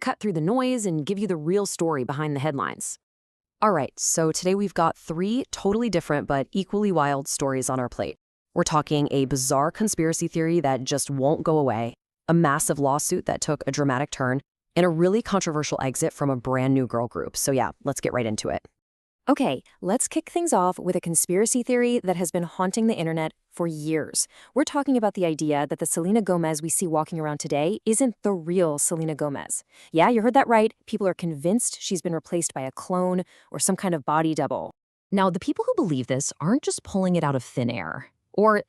cut through the noise and give you the real story behind the headlines. All right, so today we've got 3 totally different but equally wild stories on our plate. We're talking a bizarre conspiracy theory that just won't go away, a massive lawsuit that took a dramatic turn, and a really controversial exit from a brand new girl group. So yeah, let's get right into it. Okay, let's kick things off with a conspiracy theory that has been haunting the internet for years. We're talking about the idea that the Selena Gomez we see walking around today isn't the real Selena Gomez. Yeah, you heard that right. People are convinced she's been replaced by a clone or some kind of body double. Now, the people who believe this aren't just pulling it out of thin air, or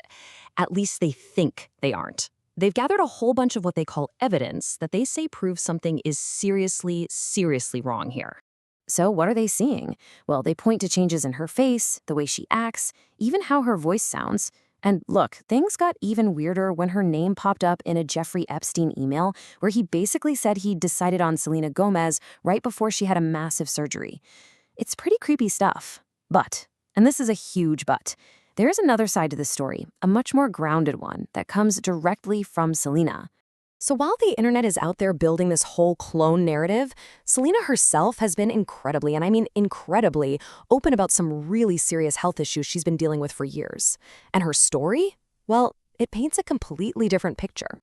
at least they think they aren't. They've gathered a whole bunch of what they call evidence that they say proves something is seriously, seriously wrong here. So what are they seeing? Well, they point to changes in her face, the way she acts, even how her voice sounds. And look, things got even weirder when her name popped up in a Jeffrey Epstein email where he basically said he'd decided on Selena Gomez right before she had a massive surgery. It's pretty creepy stuff. But, and this is a huge but, there's another side to this story, a much more grounded one that comes directly from Selena. So while the internet is out there building this whole clone narrative, Selena herself has been incredibly, and I mean incredibly, open about some really serious health issues she's been dealing with for years. And her story? Well, it paints a completely different picture.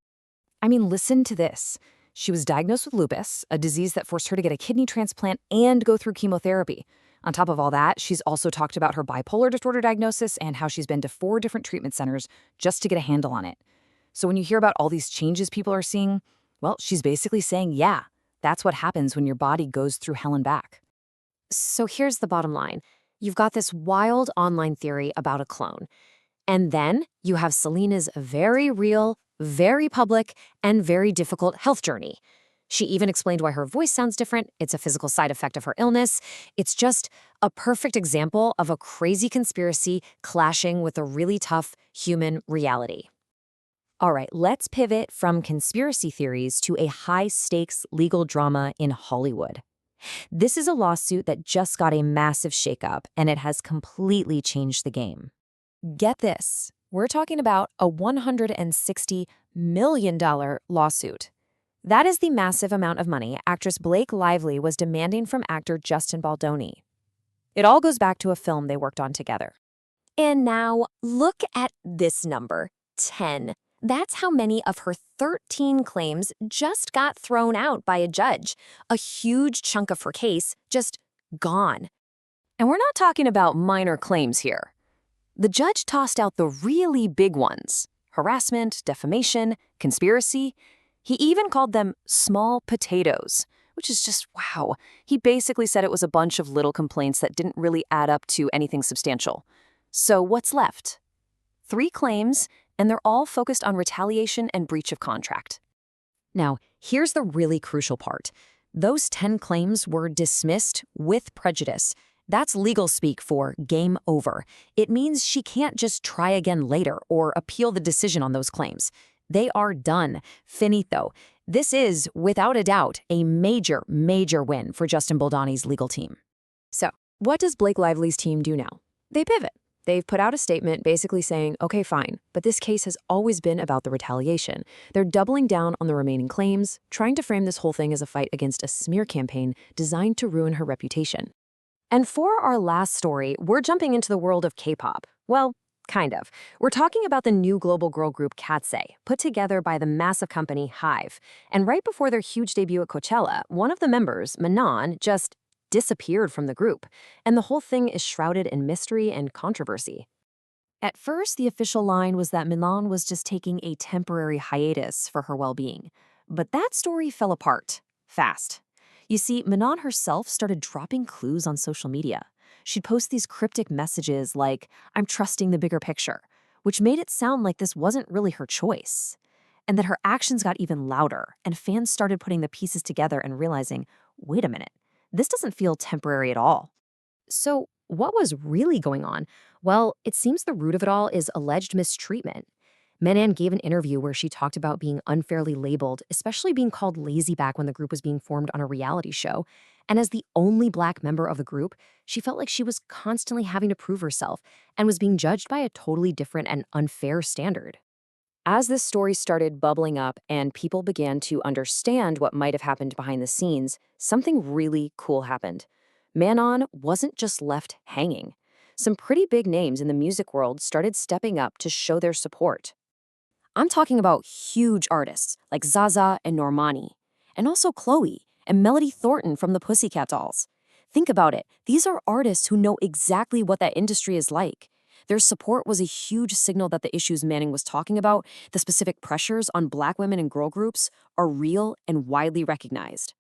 I mean, listen to this. She was diagnosed with lupus, a disease that forced her to get a kidney transplant and go through chemotherapy. On top of all that, she's also talked about her bipolar disorder diagnosis and how she's been to 4 different treatment centers just to get a handle on it. So when you hear about all these changes people are seeing, well, she's basically saying, yeah, that's what happens when your body goes through hell and back. So here's the bottom line. You've got this wild online theory about a clone. And then you have Selena's very real, very public, and very difficult health journey. She even explained why her voice sounds different. It's a physical side effect of her illness. It's just a perfect example of a crazy conspiracy clashing with a really tough human reality. All right, let's pivot from conspiracy theories to a high-stakes legal drama in Hollywood. This is a lawsuit that just got a massive shakeup, and it has completely changed the game. Get this. We're talking about a $160 million lawsuit. That is the massive amount of money actress Blake Lively was demanding from actor Justin Baldoni. It all goes back to a film they worked on together. And now, look at this number, 10. That's how many of her 13 claims just got thrown out by a judge. A huge chunk of her case just gone. And we're not talking about minor claims here. The judge tossed out the really big ones: harassment, defamation, conspiracy. He even called them small potatoes, which is just wow. He basically said it was a bunch of little complaints that didn't really add up to anything substantial. So what's left? 3 claims, and they're all focused on retaliation and breach of contract. Now, here's the really crucial part. Those 10 claims were dismissed with prejudice. That's legal speak for game over. It means she can't just try again later or appeal the decision on those claims. They are done. Finito. This is, without a doubt, a major, major win for Justin Baldoni's legal team. So, what does Blake Lively's team do now? They pivot. They've put out a statement basically saying, okay, fine, but this case has always been about the retaliation. They're doubling down on the remaining claims, trying to frame this whole thing as a fight against a smear campaign designed to ruin her reputation. And for our last story, we're jumping into the world of K-pop. Well, kind of. We're talking about the new global girl group KATSEYE, put together by the massive company HYBE. And right before their huge debut at Coachella, one of the members, Manon, just disappeared from the group, and the whole thing is shrouded in mystery and controversy. At first, the official line was that Manon was just taking a temporary hiatus for her well-being. But that story fell apart fast. You see, Manon herself started dropping clues on social media. She'd post these cryptic messages like, "I'm trusting the bigger picture," which made it sound like this wasn't really her choice. And that her actions got even louder, and fans started putting the pieces together and realizing, wait a minute, this doesn't feel temporary at all. So what was really going on? Well, it seems the root of it all is alleged mistreatment. Manon gave an interview where she talked about being unfairly labeled, especially being called lazy back when the group was being formed on a reality show. And as the only Black member of the group, she felt like she was constantly having to prove herself and was being judged by a totally different and unfair standard. As this story started bubbling up and people began to understand what might have happened behind the scenes, something really cool happened. Manon wasn't just left hanging. Some pretty big names in the music world started stepping up to show their support. I'm talking about huge artists like Zaza and Normani, and also Chloe and Melody Thornton from the Pussycat Dolls. Think about it. These are artists who know exactly what that industry is like. Their support was a huge signal that the issues Manning was talking about, the specific pressures on Black women and girl groups, are real and widely recognized.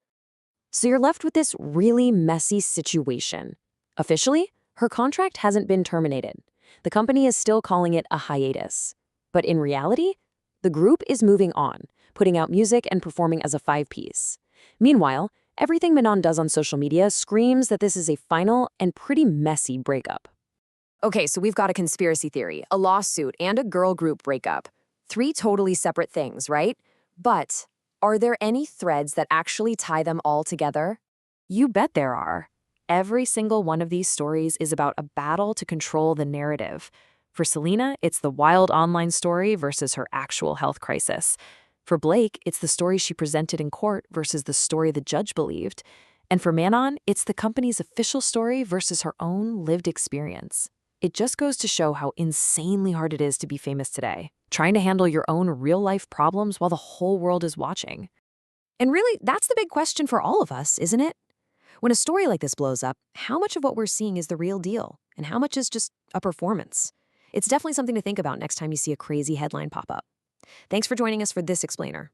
So you're left with this really messy situation. Officially, her contract hasn't been terminated. The company is still calling it a hiatus. But in reality, the group is moving on, putting out music and performing as a five-piece. Meanwhile, everything Manon does on social media screams that this is a final and pretty messy breakup. Okay, so we've got a conspiracy theory, a lawsuit, and a girl group breakup. Three totally separate things, right? But are there any threads that actually tie them all together? You bet there are. Every single one of these stories is about a battle to control the narrative. For Selena, it's the wild online story versus her actual health crisis. For Blake, it's the story she presented in court versus the story the judge believed. And for Manon, it's the company's official story versus her own lived experience. It just goes to show how insanely hard it is to be famous today, trying to handle your own real-life problems while the whole world is watching. And really, that's the big question for all of us, isn't it? When a story like this blows up, how much of what we're seeing is the real deal, and how much is just a performance? It's definitely something to think about next time you see a crazy headline pop up. Thanks for joining us for this explainer.